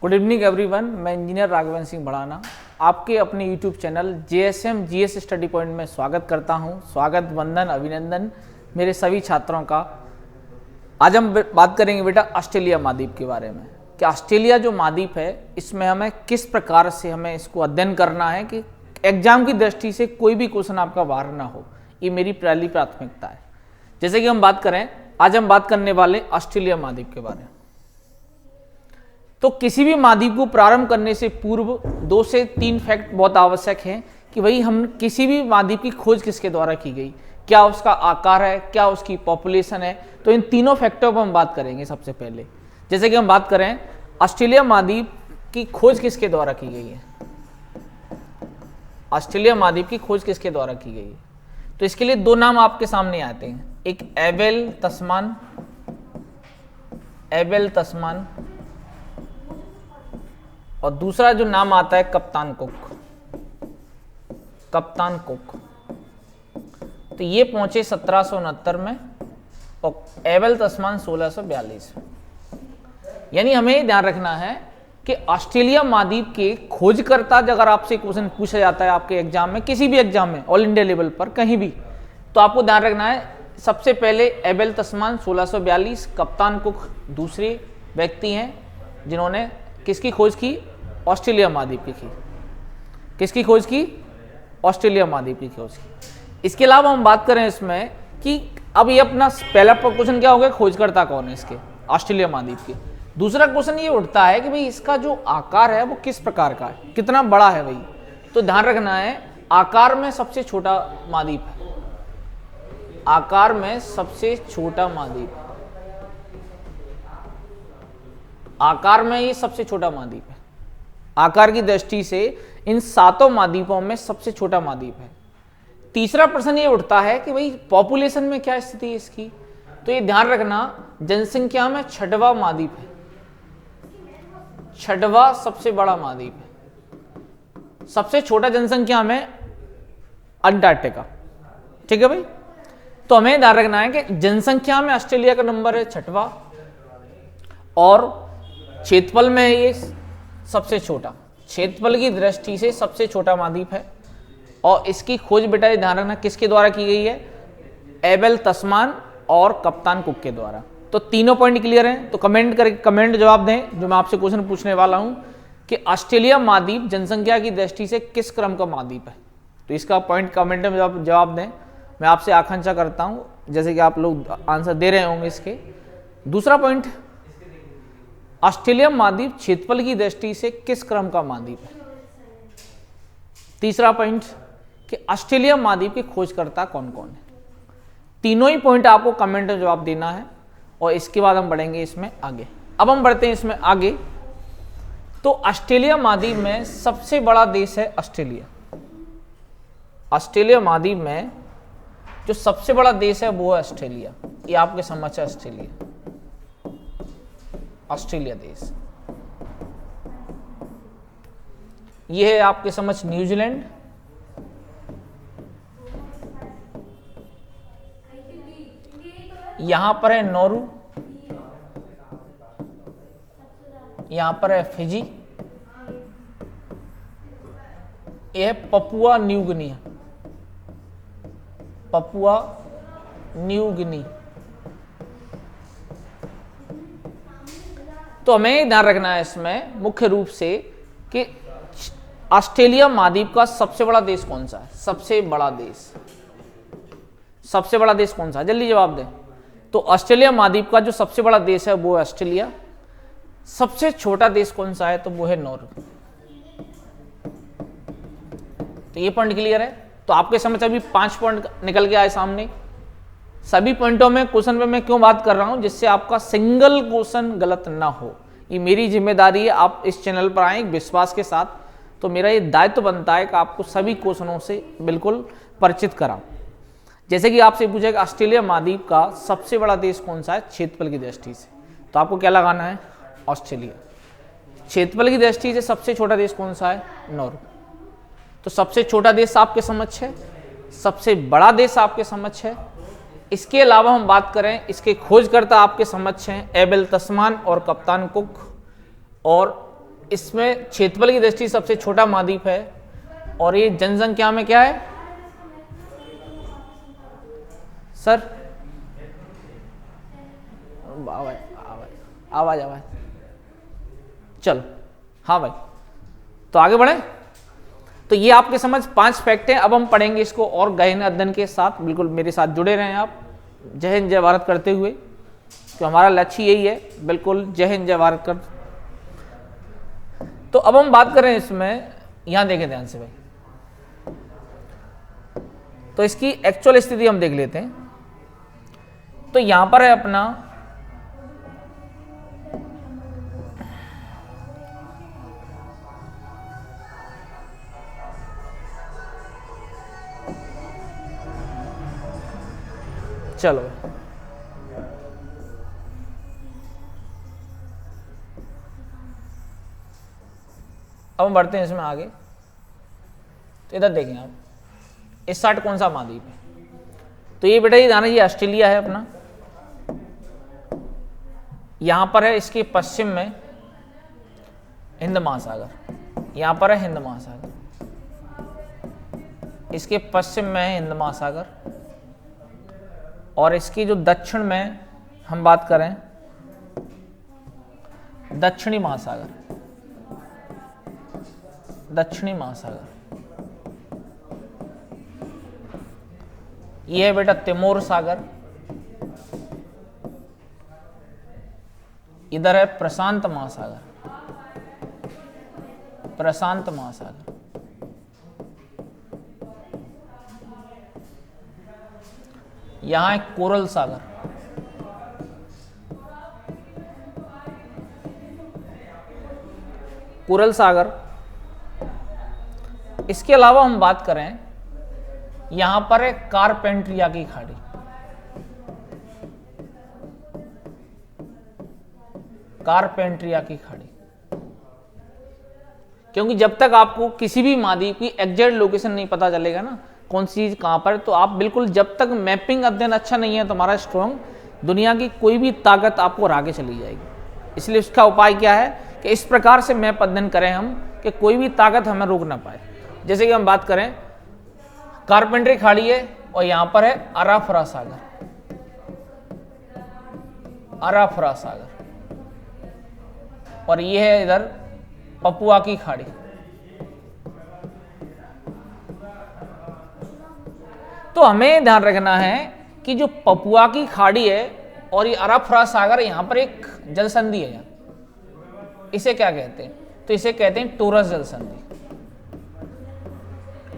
Good evening everyone, मैं engineer Raghavan Singh Bhadana आपके अपने YouTube channel JSM GS study point में स्वागत करता हूं। स्वागत, वंदन, अभिनंदन मेरे सभी छात्रों का। आज हम बात करेंगे बेटा ऑस्ट्रेलिया महाद्वीप के बारे में कि ऑस्ट्रेलिया जो महाद्वीप है इसमें हमें किस प्रकार से हमें इसको अध्ययन करना है कि एग्जाम की दृष्टि से कोई भी क्वेश्चन आपका बाहर ना हो। ये मेरी पहली प्राथमिकता है। जैसे कि हम बात करें, आज हम बात करने वाले ऑस्ट्रेलिया महाद्वीप के बारे में। तो किसी भी महाद्वीप को प्रारंभ करने से पूर्व 2 से 3 फैक्ट बहुत आवश्यक हैं कि भाई हम किसी भी महाद्वीप की खोज किसके द्वारा की गई, क्या उसका आकार है, क्या उसकी पॉपुलेशन है। तो इन तीनों फैक्टरों पर हम बात करेंगे। सबसे पहले जैसे कि हम बात करें ऑस्ट्रेलिया महाद्वीप की खोज किसके द्वारा की गई है, ऑस्ट्रेलिया महाद्वीप की खोज किसके द्वारा की गई है। तो इसके लिए 2 नाम आपके सामने आते हैं, एक एबेल तस्मान और दूसरा जो नाम आता है कप्तान कुक। तो ये पहुंचे 1769 में और एबेल तस्मान 1642। यानी हमें ध्यान रखना है कि ऑस्ट्रेलिया महाद्वीप के खोजकर्ता अगर आपसे क्वेश्चन पूछा जाता है आपके एग्जाम में, किसी भी एग्जाम में, ऑल इंडिया लेवल पर कहीं भी, तो आपको ध्यान रखना है सबसे पहले एबेल तस्मान 1642, कप्तान कुक दूसरे व्यक्ति हैं जिन्होंने किसकी खोज की, ऑस्ट्रेलिया महाद्वीप की। किसकी खोज की, ऑस्ट्रेलिया महाद्वीप की खोज की। इसके अलावा हम बात करें इसमें कि अब ये अपना पहला क्वेश्चन क्या हो गया, खोजकर्ता कौन है इसके, ऑस्ट्रेलिया महाद्वीप के। दूसरा क्वेश्चन ये उठता है कि भाई इसका जो आकार है वो किस प्रकार का है, कितना बड़ा है भाई। तो ध्यान रखना है आकार में सबसे छोटा महाद्वीप है, आकार में सबसे छोटा महाद्वीप, आकार में ये सबसे छोटा महाद्वीप है। आकार की दृष्टि से इन 7 महाद्वीपों में सबसे छोटा महाद्वीप है। तीसरा प्रश्न ये उठता है कि भाई पॉपुलेशन में क्या स्थिति है इसकी। तो ये ध्यान रखना जनसंख्या में 6वां महाद्वीप है, 6वां सबसे बड़ा महाद्वीप है। सबसे छोटा जनसंख्या में अंटार्कटिका। ठीक है भाई। तो हमें ध्यान रखना है कि जनसंख्या में ऑस्ट्रेलिया का नंबर है 6वां और क्षेत्रफल में ये सबसे छोटा, क्षेत्रफल की दृष्टि से सबसे छोटा महाद्वीप है। और इसकी खोज बेटा ध्यान रखना किसके द्वारा की गई है, एबेल तस्मान और कप्तान कुक के द्वारा। तो तीनों पॉइंट क्लियर हैं। तो कमेंट जवाब दें जो मैं आपसे क्वेश्चन पूछने वाला हूं कि ऑस्ट्रेलिया महाद्वीप जनसंख्या की दृष्टि से किस क्रम का महाद्वीप है। तो इसका पॉइंट कमेंट में जवाब दें। मैं आपसे आकांक्षा करता हूं जैसे कि आप लोग आंसर दे रहे होंगे इसके। दूसरा पॉइंट, ऑस्ट्रेलिया महाद्वीप क्षेत्रफल की दृष्टि से किस क्रम का महाद्वीप है। तीसरा पॉइंट कि ऑस्ट्रेलिया महाद्वीप के खोजकर्ता कौन कौन है। तीनों ही पॉइंट आपको कमेंट में जवाब देना है और इसके बाद हम बढ़ेंगे इसमें आगे। अब हम बढ़ते हैं इसमें आगे। तो ऑस्ट्रेलिया महाद्वीप में सबसे बड़ा देश है ऑस्ट्रेलिया। ऑस्ट्रेलिया महाद्वीप में जो सबसे बड़ा देश है वो है ऑस्ट्रेलिया। ये आपके समझ है ऑस्ट्रेलिया देश। ये है आपके समझ न्यूजीलैंड, यहां पर है नौरू, यहां पर है फिजी, यह है पपुआ न्यू गिनी। तो हमें ध्यान रखना है इसमें मुख्य रूप से कि ऑस्ट्रेलिया महाद्वीप का सबसे बड़ा देश कौन सा है, सबसे बड़ा देश कौन सा है, जल्दी जवाब दें। तो ऑस्ट्रेलिया महाद्वीप का जो सबसे बड़ा देश है वो है ऑस्ट्रेलिया। सबसे छोटा देश कौन सा है, तो वो है नॉर्वे। तो ये पॉइंट क्लियर है। तो आपके समझ अभी 5 पॉइंट निकल के आए सामने। सभी पॉइंटों में क्वेश्चन पे मैं क्यों बात कर रहा हूं, जिससे आपका सिंगल क्वेश्चन गलत ना हो। ये मेरी जिम्मेदारी है, आप इस चैनल पर आए विश्वास के साथ। तो मेरा ये दायित्व बनता है कि आपको सभी क्वेश्चनों से बिल्कुल परिचित कराऊं। जैसे कि आपसे पूछा कि ऑस्ट्रेलिया महाद्वीप का सबसे बड़ा देश कौन सा है क्षेत्रफल की दृष्टि से, तो आपको क्या लगाना है, ऑस्ट्रेलिया। क्षेत्रफल की दृष्टि से सबसे छोटा देश कौन सा है, नॉर्वे। तो सबसे छोटा देश आपके समझ है, सबसे बड़ा देश आपके समझ है। इसके अलावा हम बात करें, इसके खोजकर्ता आपके समक्ष हैं एबेल तस्मान और कप्तान कुक, और इसमें क्षेत्रफल की दृष्टि सबसे छोटा महाद्वीप है और ये जनसंख्या में क्या है सर? आवाज चलो, हाँ भाई, तो आगे बढ़े। तो ये आपके समझ 5 फैक्ट हैं। अब हम पढ़ेंगे इसको और गहन अध्ययन के साथ। बिल्कुल मेरे साथ जुड़े रहें आप, जय हिंद जय भारत करते हुए, तो हमारा लक्ष्य यही है। बिल्कुल जय हिंद जय भारत कर। तो अब हम बात करें इसमें, यहां देखें ध्यान से भाई, तो इसकी एक्चुअल स्थिति हम देख लेते हैं। तो यहां पर है अपना चलो अब हम बढ़ते हैं इसमें आगे। तो इधर देखें आप, इस साइड कौन सा महाद्वीप है? तो ये बेटा ये जाना, ये ऑस्ट्रेलिया है अपना। यहां पर है इसके पश्चिम में हिंद महासागर, यहां पर है हिंद महासागर, इसके पश्चिम में है हिंद महासागर, और इसकी जो दक्षिण में हम बात करें दक्षिणी महासागर, दक्षिणी महासागर, यह है बेटा तिमोर सागर, इधर है प्रशांत महासागर, प्रशांत महासागर, यहां है कोरल सागर, कोरल सागर। इसके अलावा हम बात करें, यहां पर है कारपेंट्रिया की खाड़ी, कारपेंट्रिया की खाड़ी। क्योंकि जब तक आपको किसी भी महाद्वीप की एग्जैक्ट लोकेशन नहीं पता चलेगा ना, कौन सी चीज कहां पर, तो आप बिल्कुल, जब तक मैपिंग अध्ययन अच्छा नहीं है तुम्हारा स्ट्रॉन्ग, दुनिया की कोई भी ताकत आपको हरा के चली जाएगी। इसलिए उसका उपाय क्या है कि इस प्रकार से मैप अध्ययन करें हम कि कोई भी ताकत हमें रोक ना पाए। जैसे कि हम बात करें, कारपेंट्री खाड़ी है और यहां पर है अराफरा सागर, अराफरा सागर, और ये है इधर पपुआ की खाड़ी। तो हमें ध्यान रखना है कि जो पपुआ की खाड़ी है और ये अराफरा सागर, यहां पर एक जल संधि है, इसे क्या कहते हैं? तो इसे कहते हैं टोरस जल संधि,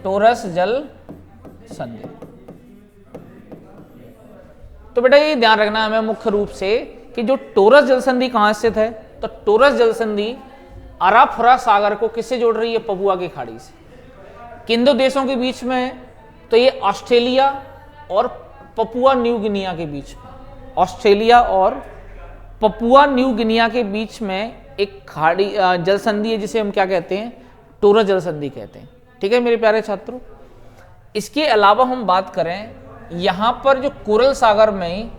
टोरस जल संधि। तो बेटा ये ध्यान रखना है हमें मुख्य रूप से कि जो टोरस जल संधि कहां स्थित है, तो टोरस जल संधि अराफरा सागर को किससे जोड़ रही है? पपुआ की खाड़ी से। किन दो देशों के बीच में है? तो ये ऑस्ट्रेलिया और पपुआ न्यू गिनिया के बीच में, ऑस्ट्रेलिया और पपुआ न्यू गिनिया के बीच में एक खाड़ी जल संधि है, जिसे हम क्या कहते हैं? टोरस जल संधि कहते हैं। ठीक है मेरे प्यारे छात्रों। इसके अलावा हम बात करें, यहां पर जो कोरल सागर में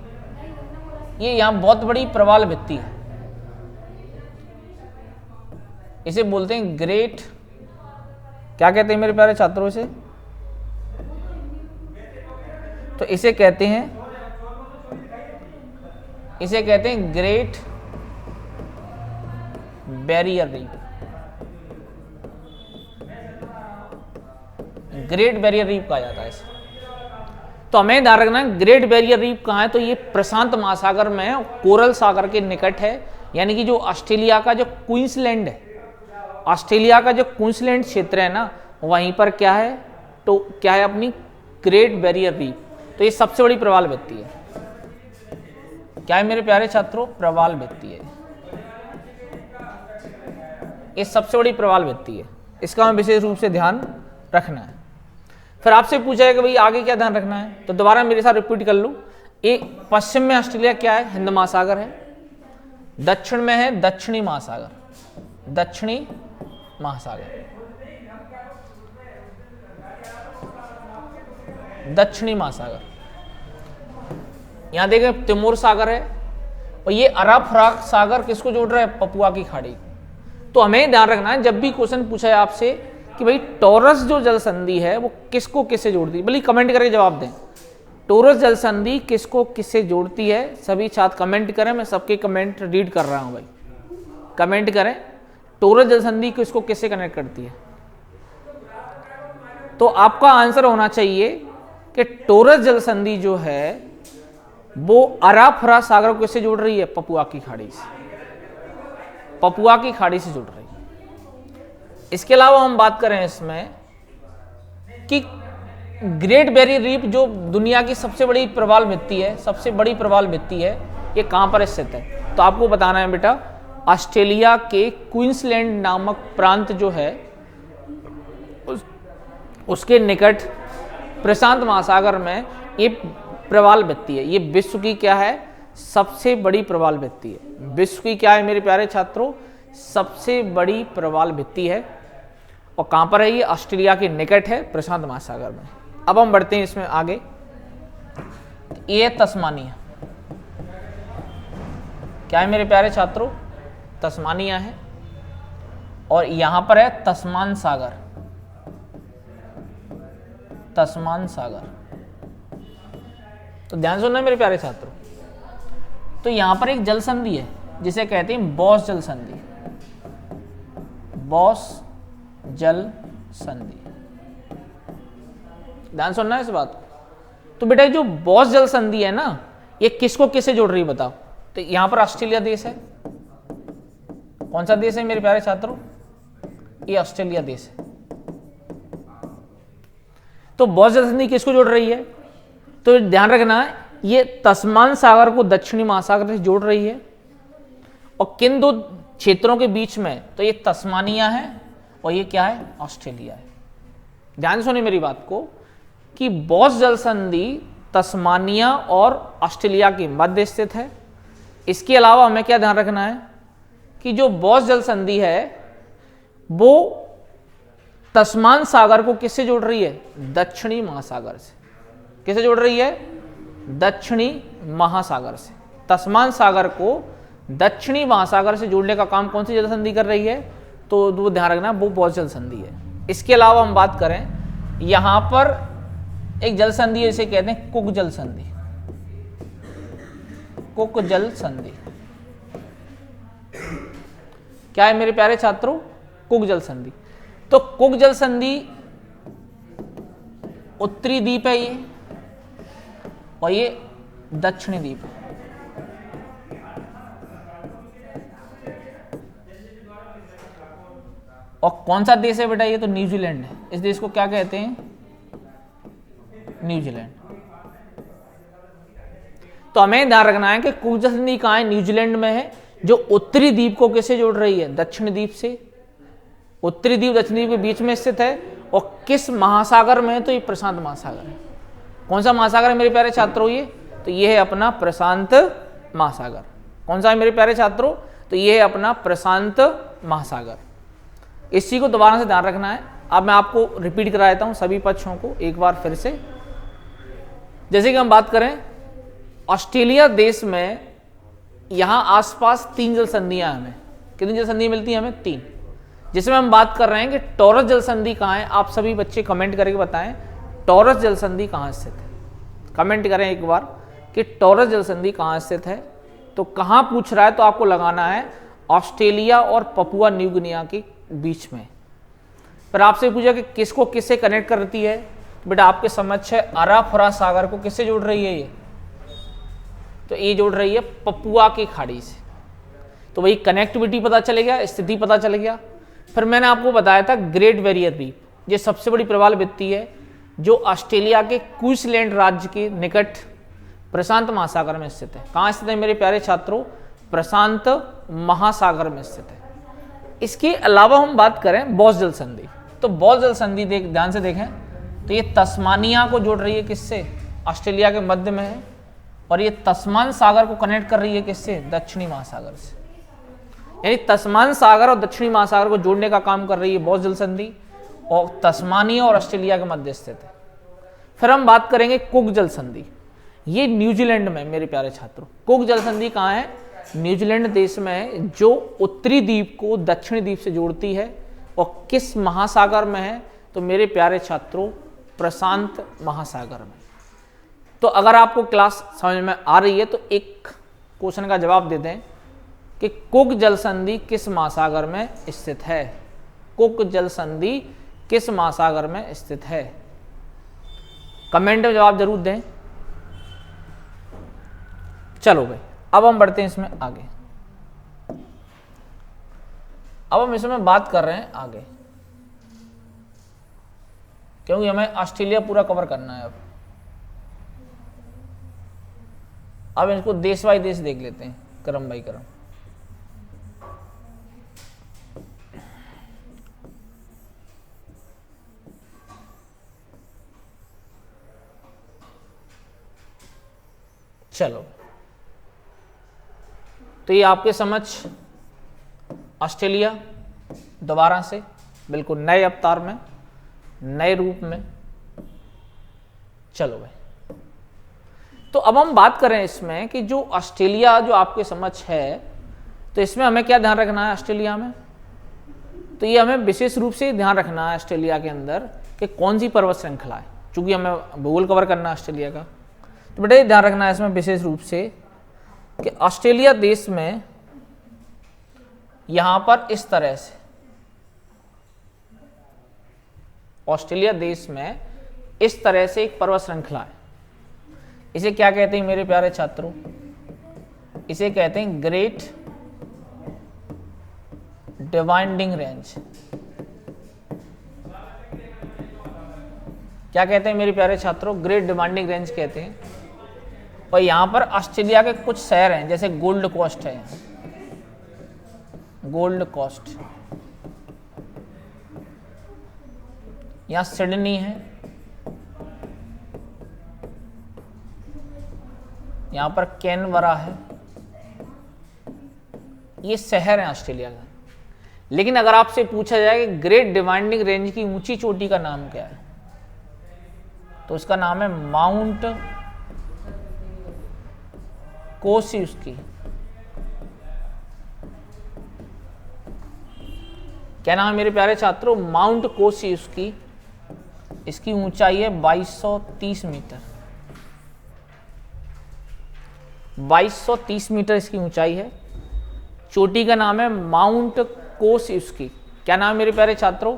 ये यहां बहुत बड़ी प्रवाल भित्ति है, इसे बोलते हैं ग्रेट, क्या कहते हैं मेरे प्यारे छात्रों से? तो इसे कहते हैं great barrier reef, great barrier reef कहा जाता है इसे। तो हमें ध्यान रखना है ग्रेट बैरियर रीफ कहाँ है, तो ये प्रशांत महासागर में है, कोरल सागर के निकट है। यानी कि जो ऑस्ट्रेलिया का जो क्वींसलैंड है, ऑस्ट्रेलिया का जो क्वींसलैंड क्षेत्र है ना, वहीं पर क्या है? तो क्या है अपनी ग्रेट बैरियर रीफ। तो ये सबसे बड़ी प्रवाल भित्ति है। क्या है मेरे प्यारे छात्रों? प्रवाल भित्ति है, ये सबसे बड़ी प्रवाल भित्ति है। इसका हमें विशेष रूप से ध्यान रखना है। फिर आपसे पूछा है कि भाई आगे क्या ध्यान रखना है, तो दोबारा मेरे साथ रिपीट कर लो। ये पश्चिम में ऑस्ट्रेलिया क्या है? हिंद महासागर है। दक्षिण में है दक्षिणी महासागर, दक्षिणी महासागर, दक्षिणी महासागर। यहां देखें तिमोर सागर है, और ये अराफरा सागर किसको जोड़ रहा है? पपुआ की खाड़ी। तो हमें ध्यान रखना है जब भी क्वेश्चन पूछा है आपसे कि भाई टॉरस जो जल संधि है वो किसको किससे जोड़ती है, भले कमेंट करके जवाब दें। टॉरस जल संधि किसको किससे जोड़ती है, सभी छात्र कमेंट करें, मैं सबके कमेंट रीड कर रहा हूं भाई, कमेंट करें। टॉरस जल संधि किसको किससे कनेक्ट करती है? तो आपका आंसर होना चाहिए कि टॉरस जल संधि जो है वो अराफरा सागर को किससे जोड़ रही है? पपुआ की खाड़ी से, पपुआ की खाड़ी से जुड़ रही है। इसके अलावा हम बात करें इसमें कि ग्रेट बैरियर रीफ जो दुनिया की सबसे बड़ी प्रवाल भित्ति है, सबसे बड़ी प्रवाल भित्ति है, ये कहां पर स्थित है? तो आपको बताना है बेटा, ऑस्ट्रेलिया के क्वींसलैंड नामक प्रांत जो है उसके निकट प्रशांत महासागर में ये प्रवाल भित्ति है। ये विश्व की क्या है? सबसे बड़ी प्रवाल भित्ति है। विश्व की क्या है मेरे प्यारे छात्रों? सबसे बड़ी प्रवाल भित्ति है। और कहां पर है ये? ऑस्ट्रेलिया के निकट है, प्रशांत महासागर में। अब हम बढ़ते हैं इसमें आगे। ये तस्मानिया, क्या है मेरे प्यारे छात्रों? तस्मानिया है। और यहां पर है तस्मान सागर, तस्मान सागर। तो ध्यान सुनना मेरे प्यारे छात्रों, तो यहां पर एक जल संधि है जिसे कहते हैं बॉस जल संधि, बॉस जल संधि। ध्यान सुनना है इस बात को। तो बेटा जो बॉस जल संधि है ना, ये किसको किससे जोड़ रही है बताओ? तो यहां पर ऑस्ट्रेलिया देश है। कौन सा देश है मेरे प्यारे छात्रों? ये ऑस्ट्रेलिया देश है। तो बॉस जल संधि किसको जोड़ रही है? तो ध्यान रखना है, ये तस्मान सागर को दक्षिणी महासागर से जोड़ रही है। और किन दो क्षेत्रों के बीच में? तो ये तस्मानिया है और ये क्या है? ऑस्ट्रेलिया है। ध्यान सुनिए मेरी बात को कि बॉस जल संधि तस्मानिया और ऑस्ट्रेलिया के मध्य स्थित है। इसके अलावा हमें क्या ध्यान रखना है कि जो बॉस जल संधि है वो तस्मान सागर को किससे जोड़ रही है? दक्षिणी महासागर से। किससे जोड़ रही है? दक्षिणी महासागर से। तस्मान सागर को दक्षिणी महासागर से जोड़ने का काम कौन सी जल संधि कर रही है? तो वो ध्यान रखना, वो बॉस जल संधि है। इसके अलावा हम बात करें, यहां पर एक जल संधि है जिसे कहते हैं कुक जल संधि, कुक जल संधि। क्या है मेरे प्यारे छात्रों? कुक जल संधि। तो कुक जल संधि उत्तरी द्वीप है ये, और ये दक्षिणी द्वीप है। और कौन सा देश है बेटा? ये तो न्यूजीलैंड है। इस देश को क्या कहते हैं? न्यूजीलैंड। तो हमें ध्यान रखना है कि कुक जल संधि कहां है? न्यूजीलैंड में है, जो उत्तरी द्वीप को किससे जोड़ रही है? दक्षिण द्वीप से। उत्तरी द्वीप दक्षिण द्वीप के बीच में स्थित है। और किस महासागर में है? तो ये प्रशांत महासागर है। कौन सा महासागर है मेरे प्यारे छात्रों? ये तो ये है अपना प्रशांत महासागर। कौन सा है मेरे प्यारे छात्रों? तो ये है अपना प्रशांत महासागर। इस चीज को दोबारा से ध्यान रखना है। अब मैं आपको रिपीट करा देता हूं सभी पक्षों को एक बार फिर से। जैसे कि हम बात करें ऑस्ट्रेलिया देश में, यहां आसपास 3 जल संधियां हमें, कितनी जल संधि मिलती है हमें? 3। जिसमें हम बात कर रहे हैं कि टॉरस जल संधि कहां है। आप सभी बच्चे कमेंट करके बताएं टॉरस जल संधि कहां स्थित है। कमेंट करें एक बार कि टॉरस जल संधि कहां स्थित है। तो कहां पूछ रहा है तो आपको लगाना है ऑस्ट्रेलिया और पपुआ न्यू गिनिया के बीच में। पर आपसे पूछा कि किसको किससे कनेक्ट करती है? बेटा आपके समझ है अराफरा सागर को किससे जोड़ रही है ये? तो ये जोड़ रही है पपुआ की खाड़ी से। तो वही कनेक्टिविटी पता चले गया, स्थिति पता चल गया। फिर मैंने आपको बताया था ग्रेट बैरियर रीफ, ये सबसे बड़ी प्रवाल भित्ति है जो ऑस्ट्रेलिया के क्वींसलैंड राज्य के निकट प्रशांत महासागर में स्थित है। कहाँ स्थित है मेरे प्यारे छात्रों? प्रशांत महासागर में स्थित है। इसके अलावा हम बात करें बॉस जल संधि, तो बॉस जल संधि ध्यान से देखें तो ये तस्मानिया को जोड़ रही है किससे? ऑस्ट्रेलिया के मध्य में है। और ये तस्मान सागर को कनेक्ट कर रही है किससे? दक्षिणी महासागर से। यानी तस्मान सागर और दक्षिणी महासागर को जोड़ने का काम कर रही है बॉस जल संधि, और तस्मानिया और ऑस्ट्रेलिया के मध्य स्थित है। फिर हम बात करेंगे कुक जल संधि, ये न्यूजीलैंड में मेरे प्यारे छात्रों। कुक जल संधि कहाँ है? न्यूजीलैंड देश में है जो उत्तरी द्वीप को दक्षिणी द्वीप से जोड़ती है और किस महासागर में है? तो मेरे प्यारे छात्रों, प्रशांत महासागर में। तो अगर आपको क्लास समझ में आ रही है तो एक क्वेश्चन का जवाब दे दें कि कुक जल संधि किस महासागर में स्थित है? कुक जल संधि किस महासागर में स्थित है? कमेंट में जवाब जरूर दें। चलो भाई, अब हम बढ़ते हैं इसमें आगे। अब हम इसमें बात कर रहे हैं आगे, क्योंकि हमें ऑस्ट्रेलिया पूरा कवर करना है। अब इसको देश बाई देश देख लेते हैं, क्रम बाई क्रम। चलो, तो ये आपके समझ ऑस्ट्रेलिया दोबारा से बिल्कुल नए अवतार में, नए रूप में। चलो भाई, तो अब हम बात करें इसमें कि जो ऑस्ट्रेलिया जो आपके समझ है, तो इसमें हमें क्या ध्यान रखना है ऑस्ट्रेलिया में? तो ये हमें विशेष रूप से ध्यान रखना है ऑस्ट्रेलिया के अंदर कि कौन सी पर्वत श्रृंखला है, चूंकि हमें भूगोल कवर करना है ऑस्ट्रेलिया का। तो बेटा ये ध्यान रखना है इसमें विशेष रूप से कि ऑस्ट्रेलिया देश में यहां पर इस तरह से, ऑस्ट्रेलिया देश में इस तरह से एक पर्वत श्रृंखला है। इसे क्या कहते हैं मेरे प्यारे छात्रों? इसे कहते हैं ग्रेट डिवाइडिंग रेंज। क्या कहते हैं मेरे प्यारे छात्रों? ग्रेट डिवाइडिंग रेंज कहते हैं। और यहां पर ऑस्ट्रेलिया के कुछ शहर हैं, जैसे गोल्ड कोस्ट है, गोल्ड कोस्ट, यहां सिडनी है, यहां पर कैनबरा है। ये शहर है ऑस्ट्रेलिया का। लेकिन अगर आपसे पूछा जाए कि ग्रेट डिवाइडिंग रेंज की ऊंची चोटी का नाम क्या है, तो उसका नाम है माउंट कोसियुस्की। क्या नाम है मेरे प्यारे छात्रों? माउंट कोसियुस्की। इसकी ऊंचाई है 2230 मीटर। 2230 मीटर इसकी ऊंचाई है। चोटी का नाम है माउंट कोसियुस्की। क्या नाम है मेरे प्यारे छात्रों?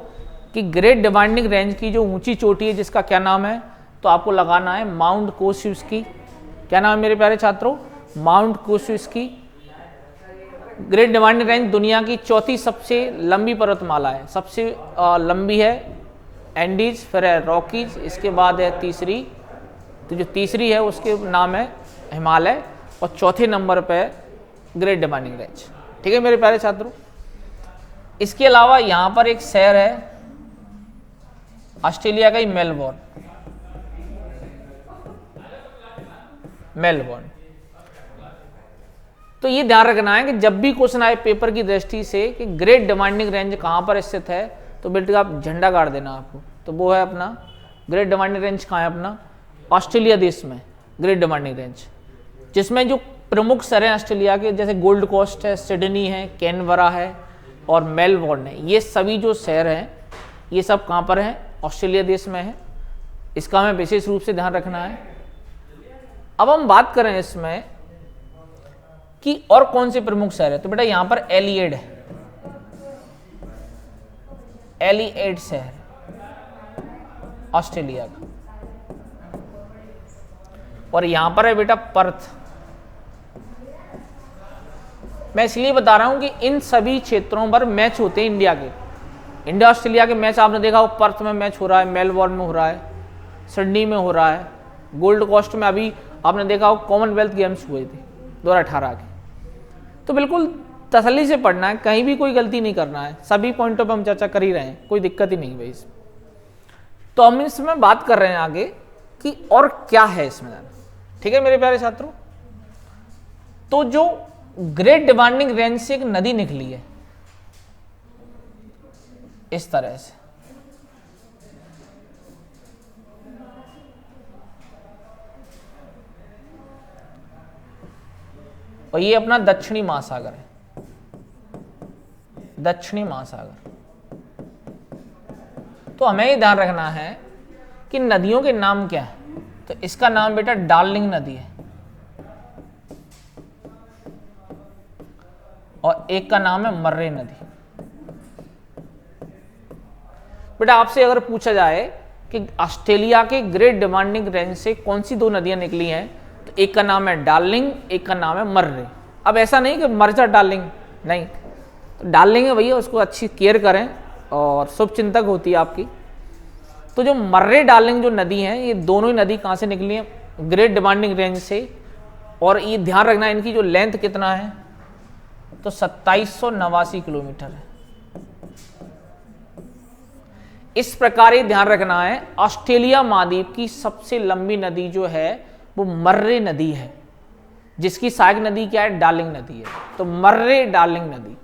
कि ग्रेट डिवाइडिंग रेंज की जो ऊंची चोटी है जिसका क्या नाम है, तो आपको लगाना है माउंट कोसियुस्की। क्या नाम है मेरे प्यारे छात्रों? माउंट कोसियुस्की। ग्रेट डिवाइडिंग रेंज दुनिया की चौथी सबसे लंबी पर्वतमाला है। सबसे लंबी है एंडीज, फिर है रॉकीज, इसके बाद है तीसरी, तो जो तीसरी है उसके नाम है हिमालय, और चौथे नंबर पे ग्रेट डिवाइडिंग रेंज। ठीक है मेरे प्यारे छात्रों। इसके अलावा यहां पर एक शहर है ऑस्ट्रेलिया का ही, मेलबोर्न। मेलबोर्न। तो ये ध्यान रखना है कि जब भी क्वेश्चन आए पेपर की दृष्टि से कि ग्रेट डिवाइडिंग रेंज कहां पर स्थित है, तो बेटा आप झंडा गाड़ देना आपको। तो वो है अपना ग्रेट डिवाइडिंग रेंज कहाँ है? अपना ऑस्ट्रेलिया देश में ग्रेट डिवाइडिंग रेंज, जिसमें जो प्रमुख शहर हैं ऑस्ट्रेलिया के, जैसे गोल्ड कोस्ट है, सिडनी है, कैनबरा है और मेलबोर्न है। ये सभी जो शहर हैं ये सब कहाँ पर हैं? ऑस्ट्रेलिया देश में है। इसका हमें विशेष रूप से ध्यान रखना है। अब हम बात करें इसमें कि और कौन से प्रमुख शहर है, तो बेटा यहां पर एलिएड है, एलिएड शहर ऑस्ट्रेलिया का, और यहां पर है बेटा पर्थ। मैं इसलिए बता रहा हूं कि इन सभी क्षेत्रों पर मैच होते हैं इंडिया के। इंडिया ऑस्ट्रेलिया के मैच आपने देखा हो, पर्थ में मैच हो रहा है, मेलबोर्न में हो रहा है, सिडनी में हो रहा है, गोल्ड कोस्ट में अभी आपने देखा हो कॉमनवेल्थ गेम्स हुए थे 2018 के। तो बिल्कुल तसल्ली से पढ़ना है, कहीं भी कोई गलती नहीं करना है, सभी पॉइंटों पे हम चर्चा कर ही रहे हैं, कोई दिक्कत ही नहीं भाई इसमें। तो हम इसमें बात कर रहे हैं आगे कि और क्या है इसमें। ठीक है मेरे प्यारे छात्रों। तो जो ग्रेट डिवाइडिंग रेंज से एक नदी निकली है इस तरह से, और ये अपना दक्षिणी महासागर है, दक्षिणी महासागर। तो हमें ये ध्यान रखना है कि नदियों के नाम क्या है। तो इसका नाम बेटा डार्लिंग नदी है और एक का नाम है मर्रे नदी। बेटा आपसे अगर पूछा जाए कि ऑस्ट्रेलिया के ग्रेट डिमांडिंग रेंज से कौन सी दो नदियां निकली हैं, तो एक का नाम है डार्लिंग, एक का नाम है मर्रे। अब ऐसा नहीं कि मर्जा डार्लिंग, नहीं, तो डार्लिंग है भैया, उसको अच्छी केयर करें और शुभ चिंतक होती है आपकी। तो जो मर्रे डार्लिंग जो नदी हैं, ये दोनों ही नदी कहाँ से निकली हैं, ग्रेट डिमांडिंग रेंज से। और ये ध्यान रखना है इनकी जो लेंथ कितना है, तो 2789 किलोमीटर है। इस प्रकार ये ध्यान रखना है, ऑस्ट्रेलिया महाद्वीप की सबसे लंबी नदी जो है वो मर्रे नदी है, जिसकी सहायक नदी क्या है, डार्लिंग नदी है। तो मर्रे डार्लिंग नदी,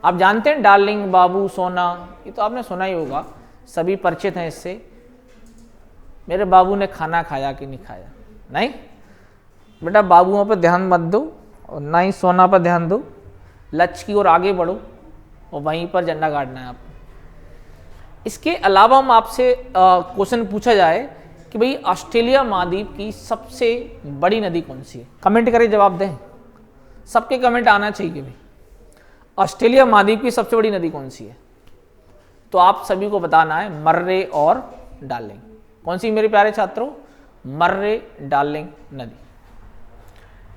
आप जानते हैं डार्लिंग, बाबू, सोना, ये तो आपने सुना ही होगा, सभी परिचित हैं इससे। मेरे बाबू ने खाना खाया कि नहीं खाया, नहीं बेटा, बाबुओं पर ध्यान मत दो और ना ही सोना पर ध्यान दो, लक्ष्य की ओर आगे बढ़ो और वहीं पर झंडा गाड़ना है आपको। इसके अलावा हम आपसे क्वेश्चन पूछा जाए कि भाई ऑस्ट्रेलिया महाद्वीप की सबसे बड़ी नदी कौन सी है, कमेंट करें, जवाब दें, सबके कमेंट आना चाहिए कि भाई ऑस्ट्रेलिया महाद्वीप की सबसे बड़ी नदी कौन सी है। तो आप सभी को बताना है मर्रे और डार्लिंग। कौन सी मेरे प्यारे छात्रों, मर्रे डार्लिंग नदी।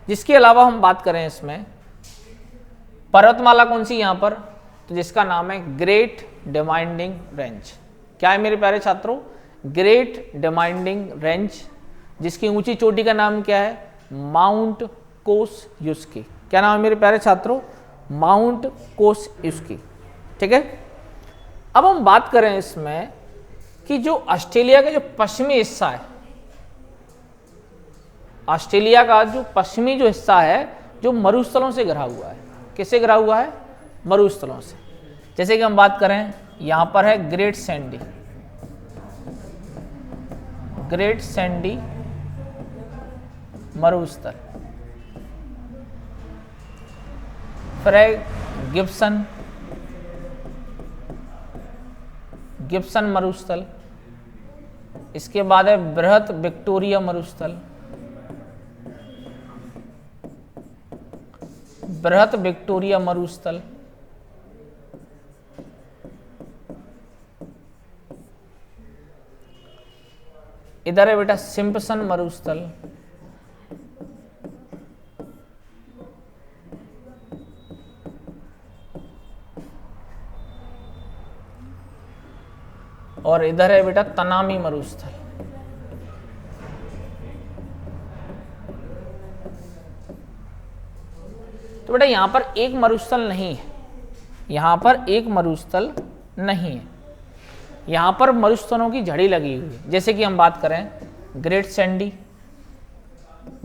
जिसके अलावा हम बात करें इसमें पर्वतमाला कौन सी यहाँ पर, तो जिसका नाम है ग्रेट डिमांडिंग रेंज। क्या है मेरे प्यारे छात्रों, ग्रेट डिमांडिंग रेंज, जिसकी ऊंची चोटी का नाम क्या है, माउंट कोस-यूस्की। क्या नाम है मेरे प्यारे छात्रों, माउंट कोस-यूस्की। ठीक है, अब हम बात करें इसमें कि जो ऑस्ट्रेलिया का जो पश्चिमी हिस्सा है, ऑस्ट्रेलिया का जो पश्चिमी जो हिस्सा है, जो मरुस्थलों से घिरा हुआ है। किससे घिरा हुआ है, मरुस्थलों से। जैसे कि हम बात करें, यहां पर है ग्रेट सैंडी, ग्रेट सैंडी मरुस्थल, फिर है गिब्सन, गिब्सन मरुस्थल। इसके बाद है बृहत विक्टोरिया मरुस्थल, बृहत विक्टोरिया मरुस्थल। इधर है बेटा सिम्पसन मरुस्थल, और इधर है बेटा तनामी मरुस्थल। तो बेटा यहां पर एक मरुस्थल नहीं है, यहां पर एक मरुस्थल नहीं है, यहां पर मरुस्थलों की झड़ी लगी हुई है। जैसे कि हम बात करें great Sandy,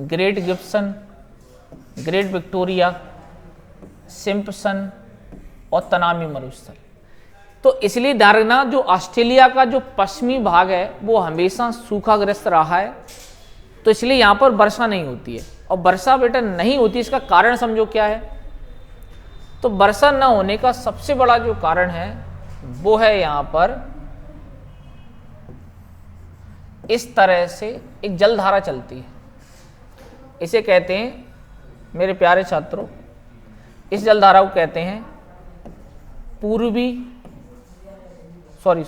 great Gibson, great Victoria, Simpson और तनामी मरुस्थल। तो इसलिए ध्यान रखना, जो ऑस्ट्रेलिया का जो पश्चिमी भाग है वो हमेशा सूखाग्रस्त रहा है, तो इसलिए यहां पर वर्षा नहीं होती है। और वर्षा बेटा नहीं होती, इसका कारण समझो क्या है। तो वर्षा न होने का सबसे बड़ा जो कारण है वो है यहां पर इस तरह से एक जलधारा चलती है। इसे कहते हैं मेरे प्यारे छात्रों, इस जलधारा को कहते हैं पूर्वी, सॉरी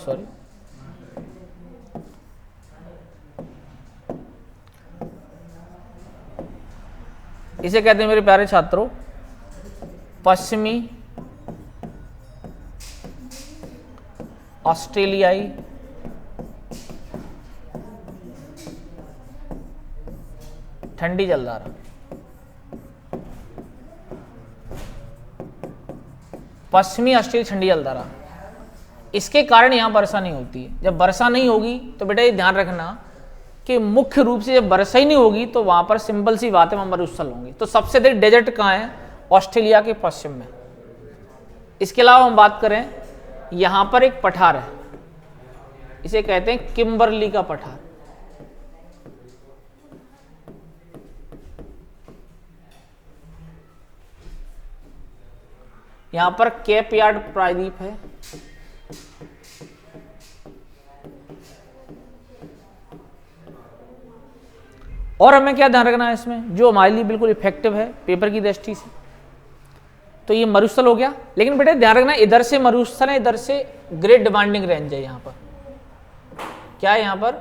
इसे कहते हैं मेरे प्यारे छात्रों पश्चिमी ऑस्ट्रेलियाई ठंडी जलधारा। पश्चिमी ऑस्ट्रेलिया ठंडी जलधारा, इसके कारण यहां वर्षा नहीं होती है। जब वर्षा नहीं होगी तो बेटा ये ध्यान रखना कि मुख्य रूप से जब वर्षा ही नहीं होगी तो वहां पर सिंपल सी बात है, वहां मरुस्थल होंगे। तो सबसे अधिक डेजर्ट कहाँ है, ऑस्ट्रेलिया के पश्चिम में। इसके अलावा हम बात करें, यहां पर एक पठार है, इसे कहते हैं किम्बरली का पठार। यहां पर केप यार्ड प्रायद्वीप है, और हमें क्या ध्यान रखना है इसमें जो हमारे लिए बिल्कुल इफेक्टिव है पेपर की दृष्टि से, तो ये मरुस्थल हो गया। लेकिन बेटा ध्यान रखना इधर से मरुस्थल है, इधर से ग्रेट डिमांडिंग रेंज है। यहां पर क्या है, यहां पर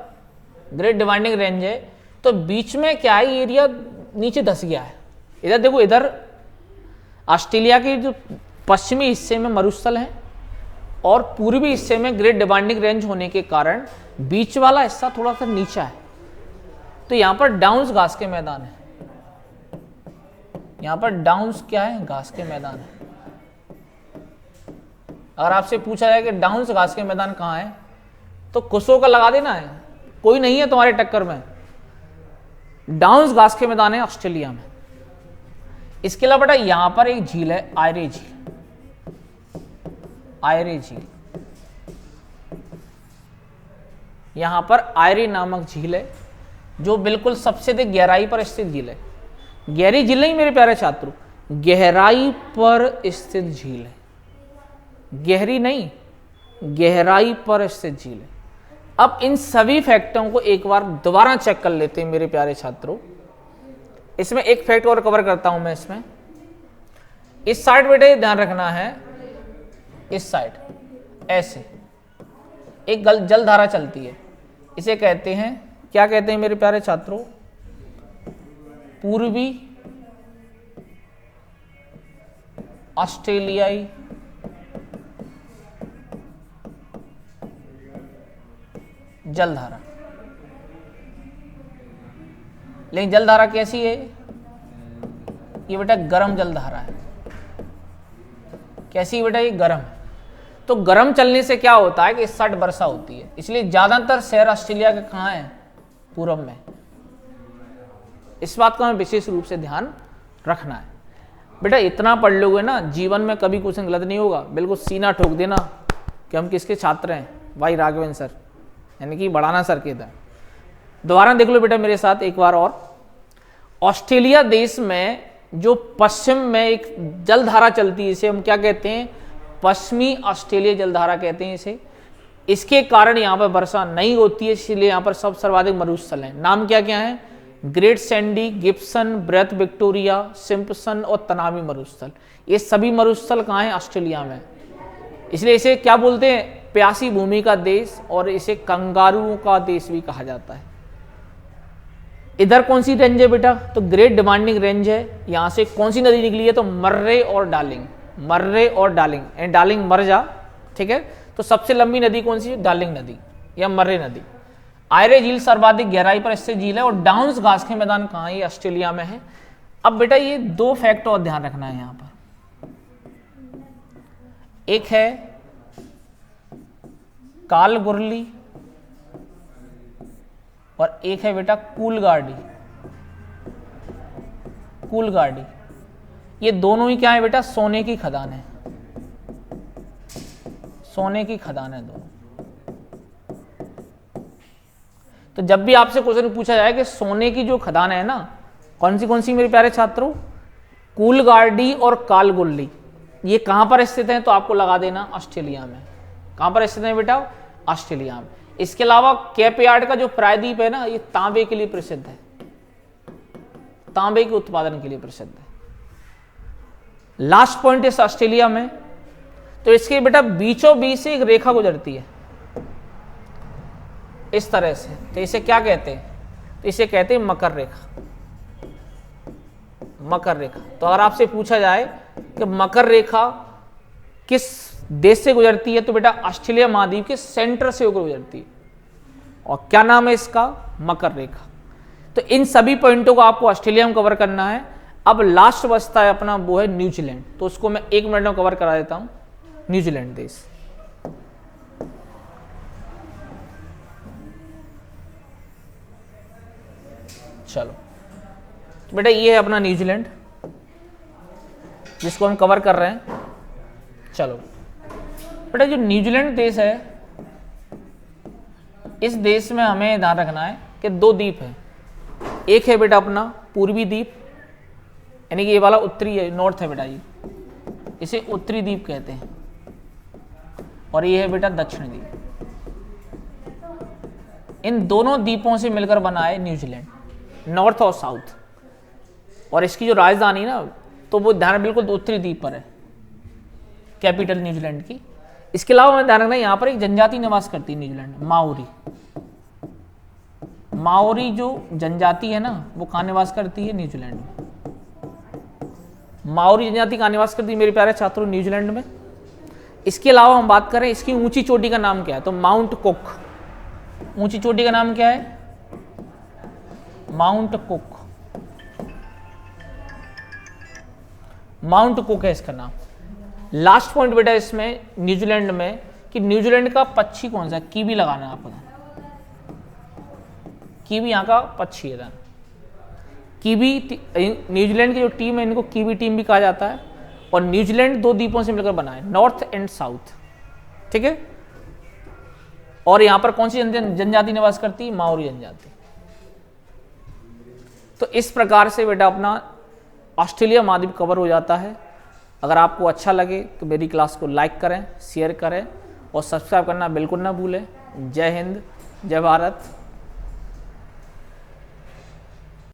ग्रेट डिमांडिंग रेंज है, तो बीच में क्या है, एरिया नीचे धस गया है। इधर देखो, इधर ऑस्ट्रेलिया के जो पश्चिमी हिस्से में मरुस्थल है और पूर्वी हिस्से में ग्रेट डिमांडिंग रेंज होने के कारण बीच वाला हिस्सा थोड़ा सा नीचा है, तो यहां पर डाउन्स घास के मैदान है। यहां पर डाउन्स क्या है, घास के मैदान है। अगर आपसे पूछा जाए कि डाउन्स घास के मैदान कहां है, तो कुसो का लगा देना है, कोई नहीं है तुम्हारे टक्कर में। डाउन्स घास के मैदान है ऑस्ट्रेलिया में। इसके अलावा बेटा यहां पर एक झील है, आयरे झील। आयरे झील, यहां पर आयरे नामक झील है जो बिल्कुल सबसे अधिक गहराई पर स्थित झील है। गहरी झील नहीं मेरे प्यारे छात्रों, गहराई पर स्थित झील है, गहरी नहीं, गहराई पर स्थित झील है। अब इन सभी फैक्टरों को एक बार दोबारा चेक कर लेते हैं मेरे प्यारे छात्रों। इसमें एक फैक्ट और कवर करता हूं मैं इसमें। इस साइड बेटे ध्यान रखना है, इस साइड ऐसे एक जलधारा चलती है, इसे कहते हैं, क्या कहते हैं मेरे प्यारे छात्रों, पूर्वी ऑस्ट्रेलियाई जलधारा। लेकिन जलधारा कैसी है, ये बेटा गर्म जलधारा है। कैसी बेटा, ये गर्म है। तो गर्म चलने से क्या होता है कि इस साइड वर्षा होती है, इसलिए ज्यादातर शहर ऑस्ट्रेलिया के कहां है, पूरब में। इस बात को हमें विशेष रूप से ध्यान रखना है। बेटा इतना पढ़ लोगे ना, जीवन में कभी कुछ गलत नहीं होगा। बिल्कुल सीना ठोक देना कि हम किसके छात्र हैं, वाई राघवेंद्र सर, यानी कि बढ़ाना सर के इधर। दोबारा देख लो बेटा मेरे साथ एक बार और। ऑस्ट्रेलिया देश में जो पश्चिम में एक जलधारा चलती है, इसे हम क्या कहते हैं, पश्चिमी ऑस्ट्रेलिया जलधारा कहते हैं इसे। इसके कारण यहाँ पर वर्षा नहीं होती है, इसलिए यहाँ पर सब सर्वाधिक मरुस्थल हैं। नाम क्या क्या है, great Sandy, Gibson, great Victoria, Simpson और तनावी मरुस्थल। ये सभी मरुस्थल कहाँ हैं, ऑस्ट्रेलिया में। इसलिए इसे क्या बोलते हैं, प्यासी भूमि का देश, और इसे कंगारुओं का देश भी कहा जाता है। इधर कौन सी रेंज है बेटा, तो ग्रेट डिमांडिंग रेंज है। यहां से कौन सी नदी निकली है, तो मर्रे और डार्लिंग। मर्रे और डार्लिंग, एंड डार्लिंग मर जा, ठीक है। तो सबसे लंबी नदी कौन सी है, डार्लिंग नदी या मर्रे नदी। आयरे झील सर्वाधिक गहराई पर स्थित झील है, और डाउन्स घास के मैदान कहाँ है, ये ऑस्ट्रेलिया में है। अब बेटा ये दो फैक्ट और ध्यान रखना है यहां पर। एक है कालगुरली और एक है बेटा कूलगार्डी। कूलगार्डी, ये दोनों ही क्या है बेटा, सोने की खदान है। सोने की खदान है दोनों। तो जब भी आपसे क्वेश्चन पूछा जाए कि सोने की जो खदान है ना, कौन सी मेरे प्यारे छात्रों, कूलगार्डी और कालगुरली, ये कहां पर स्थित है, तो आपको लगा देना ऑस्ट्रेलिया में। कहां पर स्थित है बेटा, ऑस्ट्रेलिया में। इसके अलावा केप यार्ड का जो प्रायद्वीप है ना, ये तांबे के लिए प्रसिद्ध है, तांबे के उत्पादन के लिए प्रसिद्ध है। लास्ट पॉइंट इस ऑस्ट्रेलिया में, तो इसके बेटा बीचों बीच से एक रेखा गुजरती है इस तरह से, तो इसे क्या कहते हैं, तो इसे कहते हैं मकर रेखा। मकर रेखा। तो अगर आपसे पूछा जाए कि मकर रेखा किस देश से गुजरती है, तो बेटा ऑस्ट्रेलिया महाद्वीप के सेंटर से होकर गुजरती है, और क्या नाम है इसका, मकर रेखा। तो इन सभी पॉइंटों को आपको ऑस्ट्रेलिया में कवर करना है। अब लास्ट बचता है अपना, वो है न्यूजीलैंड। तो उसको मैं 1 मिनट में कवर करा देता हूं। न्यूजीलैंड देश, चलो तो बेटा ये है अपना न्यूजीलैंड, जिसको हम कवर कर रहे हैं। चलो बेटा, जो न्यूजीलैंड देश है, इस देश में हमें ध्यान रखना है कि 2 द्वीप हैं। एक है बेटा अपना पूर्वी द्वीप, यानी कि ये वाला उत्तरी है, नॉर्थ है बेटा ये, इसे उत्तरी द्वीप कहते हैं, और ये है बेटा दक्षिणी द्वीप। इन दोनों द्वीपों से मिलकर बना है न्यूजीलैंड, नॉर्थ और साउथ। और इसकी जो राजधानी ना, तो वो ध्यान बिल्कुल उत्तरी द्वीप पर है, कैपिटल न्यूजीलैंड की। इसके अलावा हमें ध्यान रखना है, यहाँ पर एक जनजाति निवास करती है न्यूजीलैंड में, माओरी। माओरी जो जनजाति है ना, वो कहाँ निवास करती है? न्यूजीलैंड में। माओरी जनजाति कहाँ निवास करती है मेरे प्यारे छात्रों? न्यूजीलैंड में। इसके अलावा हम बात करें इसकी ऊंची चोटी का नाम क्या है, तो माउंट कुक। ऊंची चोटी का नाम क्या है? Mount cook. माउंट कुक है इसका नाम। लास्ट पॉइंट बेटा इसमें न्यूजीलैंड में, कि न्यूजीलैंड का पक्षी कौन सा है? कीवी लगाना है आपको। कीवी यहाँ का पक्षी है। कीवी, न्यूजीलैंड की जो टीम है इनको कीवी टीम भी कहा जाता है। और न्यूजीलैंड दो द्वीपों से मिलकर बना है, नॉर्थ एंड साउथ, ठीक है। और यहाँ पर कौन सी जनजाति निवास करती है? माओरी जनजाति। तो इस प्रकार से बेटा अपना ऑस्ट्रेलिया महाद्वीप कवर हो जाता है। अगर आपको अच्छा लगे तो मेरी क्लास को लाइक करें, शेयर करें और सब्सक्राइब करना बिल्कुल ना भूलें। जय हिंद, जय भारत।